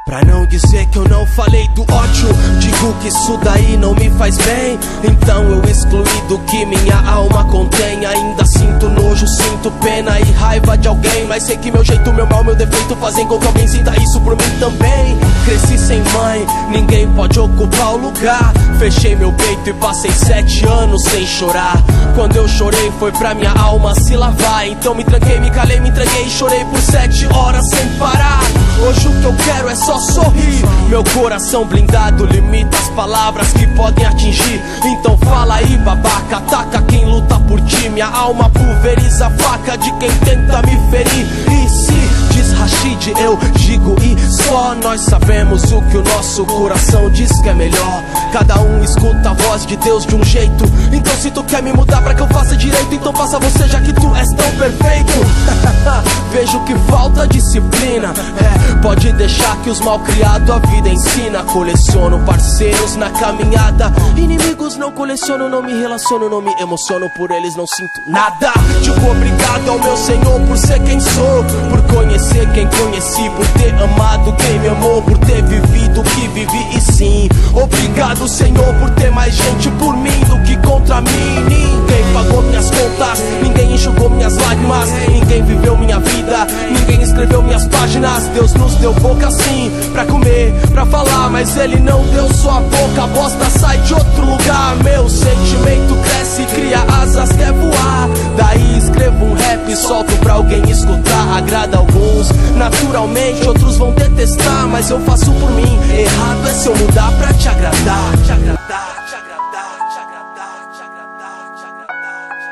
Pra não dizer que eu não falei do ódio, digo que isso daí não me faz bem. Então eu excluí do que minha alma contém. Ainda sinto nojo, sinto pena e raiva de alguém, mas sei que meu jeito, meu mal, meu defeito fazem com que alguém sinta isso por mim também. Cresci sem mãe, ninguém pode ocupar o lugar. Fechei meu peito e passei 7 anos sem chorar. Quando eu chorei foi pra minha alma se lavar. Então me tranquei, me calei, me entreguei e chorei por 7 horas sem parar. Hoje o que eu quero é só sorrir. Meu coração blindado limita as palavras que podem atingir. Então fala aí, babaca, ataca quem luta por ti. Minha alma pulveriza a faca de quem tenta me ferir. E se diz Rashid, eu digo e só nós sabemos o que o nosso coração diz que é melhor. Cada um escuta a voz de Deus de um jeito. Então se tu quer me mudar pra que eu faça direito, então faça você, já que tu és tão perfeito. Vejo que falta disciplina. Pode deixar que os mal criados a vida ensina. Coleciono parceiros na caminhada. Inimigos não coleciono, não me relaciono, não me emociono. Por eles não sinto nada. Digo obrigado ao meu Senhor por ser quem sou, por conhecer quem conheci, por ter amado quem me amou, por ter vivido o que vivi. E sim, obrigado Senhor por ter mais gente por mim do que contra mim. Ninguém pagou minhas contas, ninguém enxugou minhas lágrimas, ninguém viveu minha vida, ninguém escreveu minhas páginas. Deus nos deu boca sim, pra comer, pra falar, mas Ele não deu só a boca. A bosta sai de outro lugar. Meu sentimento cresce, cria asas, quer voar. Daí escrevo um rap, solto pra alguém escutar. Agrada alguns, naturalmente outros vão detestar, mas eu faço por mim. Errado é se eu mudar pra te agradar. Te agradar, te agradar, te agradar, te agradar, te agradar, te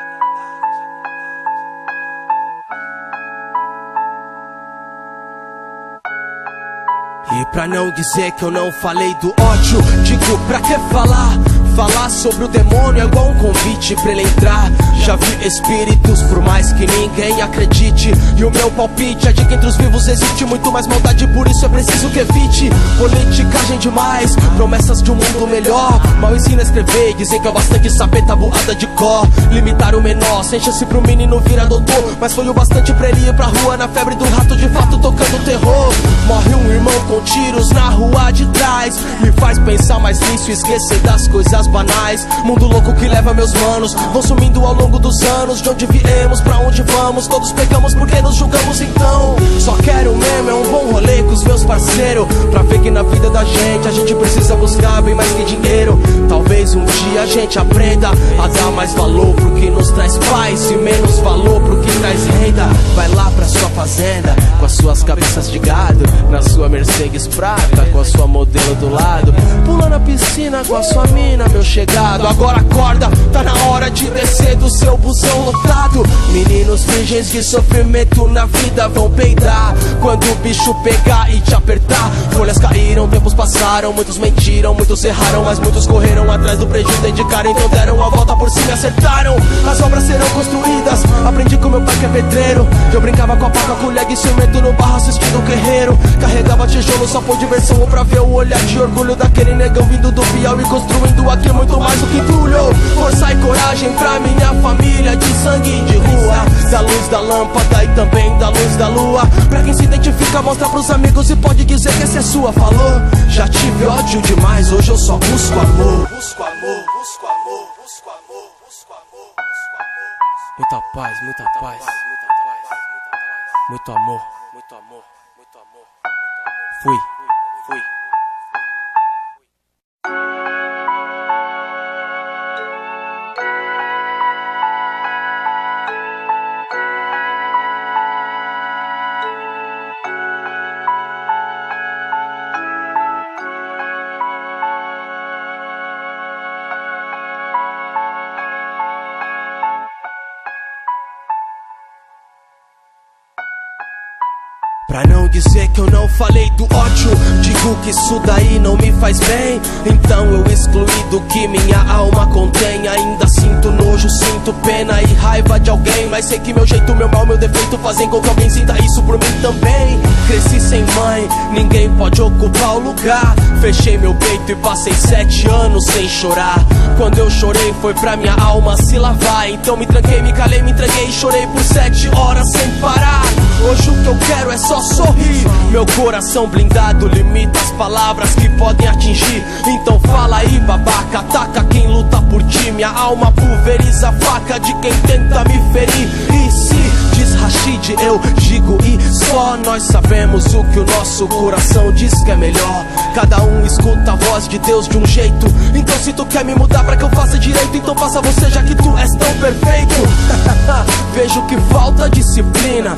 agradar. E pra não dizer que eu não falei do ódio, digo pra que falar? Falar sobre o demônio é igual um convite pra ele entrar. Já vi espíritos, por mais que ninguém acredite. E o meu palpite é de que entre os vivos existe muito mais maldade, por isso é preciso que evite politicagem demais, promessas de um mundo melhor. Mal ensina a escrever, dizem que é bastante saber tabuada de cor. Limitar o menor, sem chance pro menino virar doutor, mas foi o bastante pra ele ir pra rua na febre do rato, de fato tocando terror. Morre um irmão com tiros na rua de trás, me faz pensar mais nisso e esquecer das coisas banais. Mundo louco que leva meus manos, vão sumindo ao longo dos anos. De onde viemos, pra onde vamos, todos pecamos porque nos julgamos. Então só quero mesmo é um bom rolê com os meus parceiros, pra ver que na vida da gente a gente precisa buscar bem mais que dinheiro. Talvez um dia a gente aprenda a dar mais valor pro que nos traz paz e menos valor pro que traz renda. Vai lá pra sua fazenda com as suas cabeças de gado, na sua Mercedes prata com a sua modelo do lado, pula na piscina com a sua mina, meu chegado. Agora acorda, tá na hora de descer do seu busão lotado. Meninos virgens de sofrimento na vida vão peidar quando o bicho pegar e te apertar. Folhas caíram, tempos passaram, muitos mentiram, muitos erraram, mas muitos correram atrás do prejuízo, dedicaram, então deram a volta por cima e acertaram. As obras serão construídas, aprendi com meu pai que é pedreiro. Eu brincava com a pá, com a colher e cimento no barro assistindo o guerreiro. Carregava tijolo só por diversão ou pra ver o olhar de orgulho daquele negão vindo do Piauí, construindo aqui muito mais do que entulho. Força e coragem pra minha família de sangue e de rua, da luz da lâmpada e também da luz da lua. Pra quem se identifica, mostra pros amigos e pode dizer que essa é sua. Falou, já tive ódio demais, hoje eu só busco amor. Busco amor, busco amor, busco amor, busco amor, busco amor. Muita paz, muita paz, muita paz, muito amor, muito amor, muito amor. Fui. Pra não dizer que eu não falei do ódio, digo que isso daí não me faz bem. Então eu excluí do que minha alma contém. Ainda sinto nojo, sinto pena e raiva de alguém, mas sei que meu jeito, meu mal, meu defeito fazem com que alguém sinta isso por mim também. Cresci sem mãe, ninguém pode ocupar o lugar. Fechei meu peito e passei 7 anos sem chorar. Quando eu chorei foi pra minha alma se lavar. Então me tranquei, me calei, me entreguei e chorei por 7 horas sem parar. Hoje o que eu quero é só sorrir. Meu coração blindado limita as palavras que podem atingir. Então fala aí, babaca, ataca quem luta por ti. Minha alma pulveriza a faca de quem tenta me ferir. E se diz Rashid, eu digo e só nós sabemos o que o nosso coração diz que é melhor. Cada um escuta a voz de Deus de um jeito. Então se tu quer me mudar pra que eu faça direito, então faça você, já que tu és tão perfeito. Vejo que falta disciplina.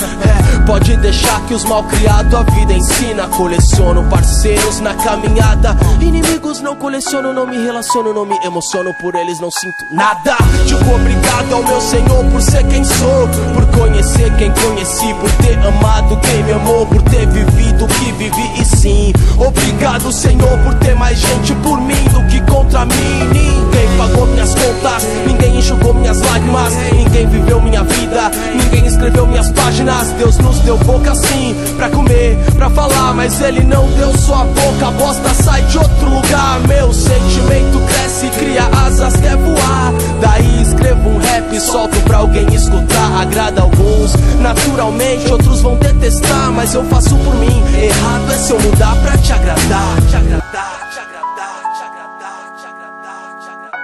Pode deixar que os malcriados a vida ensina. Coleciono parceiros na caminhada. Inimigos não coleciono, não me relaciono, não me emociono. Por eles não sinto nada. Digo obrigado ao meu Senhor por ser quem sou, por conhecer quem conheci, por ter amado quem me amou, por ter vivido o que vivi. E sim, obrigado Senhor por ter mais gente por mim do que contra mim. Ninguém pagou minhas contas, ninguém enxugou minhas lágrimas, ninguém viveu minha vida, ninguém escreveu minhas páginas. Deus nos deu boca sim, pra comer, pra falar, mas Ele não deu sua boca. A bosta sai de outro lugar. Meu sentimento cresce, cria asas, quer voar. Daí escrevo um rap, solto pra alguém escutar. Agrada alguns, naturalmente, outros vão detestar, mas eu faço por mim. Errado é se eu mudar pra te agradar. Te agradar, te agradar, te agradar, te agradar, te agradar, te agradar.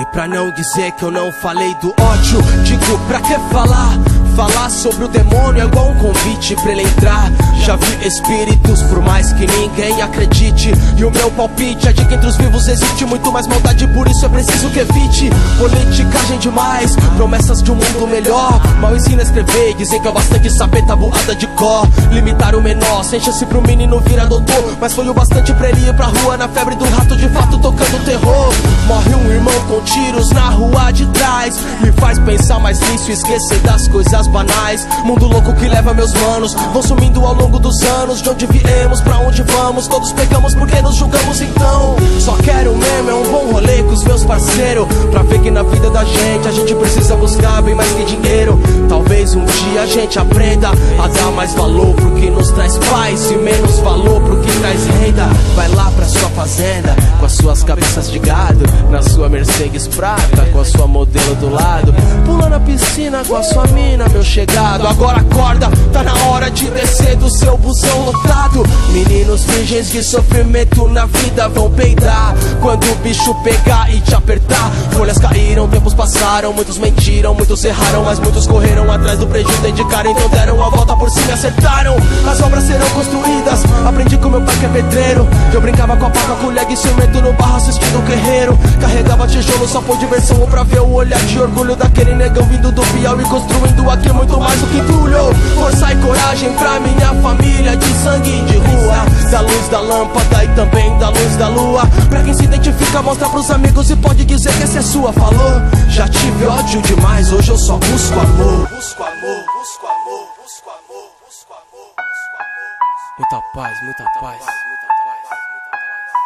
E pra não dizer que eu não falei do ódio, digo pra que falar? Falar sobre o demônio é igual um convite pra ele entrar. Já vi espíritos, por mais que ninguém acredite. E o meu palpite é de que entre os vivos existe muito mais maldade, por isso é preciso que evite politicagem demais, promessas de um mundo melhor. Mal ensina a escrever, dizem que é bastante saber tabuada de cor. Limitar o menor, sem chance pro menino virar doutor, mas foi o bastante pra ele ir pra rua na febre do rato, de fato tocando terror. Morre um irmão com tiros na rua de trás, me faz pensar mais nisso e esquecer das coisas banais. Mundo louco que leva meus manos, vão sumindo ao longo dos anos. De onde viemos, pra onde vamos, todos pecamos porque nos julgamos então. Só quero mesmo é um bom rolê com os meus parceiros, pra ver que na vida da gente a gente precisa buscar bem mais que dinheiro. Talvez um dia a gente aprenda a dar mais valor pro que nos traz paz e menos valor pro que traz renda. Vai lá pra sua fazenda, com as suas cabeças de gado, na sua Mercedes prata, com a sua modelo do lado. Pula na piscina com a sua mina, meu chegado. Agora acorda, tá na hora de descer do seu busão lotado. Meninos virgens de sofrimento na vida vão peidar quando o bicho pegar e te apertar. Folhas caíram, tempos passaram, muitos mentiram, muitos erraram, mas muitos correram atrás do prejuízo, dedicaram, então deram a volta por cima e acertaram. As obras serão construídas, aprendi com meu pai que é pedreiro. Eu brincava com a faca, colher e cimento no barro assistindo o guerreiro. Carregava tijolo só por diversão ou pra ver o olhar de orgulho daquele negão vindo do Piauí, construindo aqui muito mais do que entulho. Força e coragem pra minha família de sangue e de rua, da luz da lâmpada e também da luz da lua. Pra quem se identifica, mostra pros amigos e pode dizer que essa é sua. Falou, já tive ódio demais, hoje eu só busco amor. Busco amor, busco amor, busco amor, busco amor, busco amor. Muita paz, muita paz, muita paz,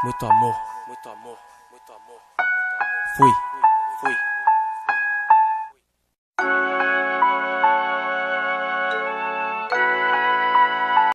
muito amor, muito amor, muito amor. Fui.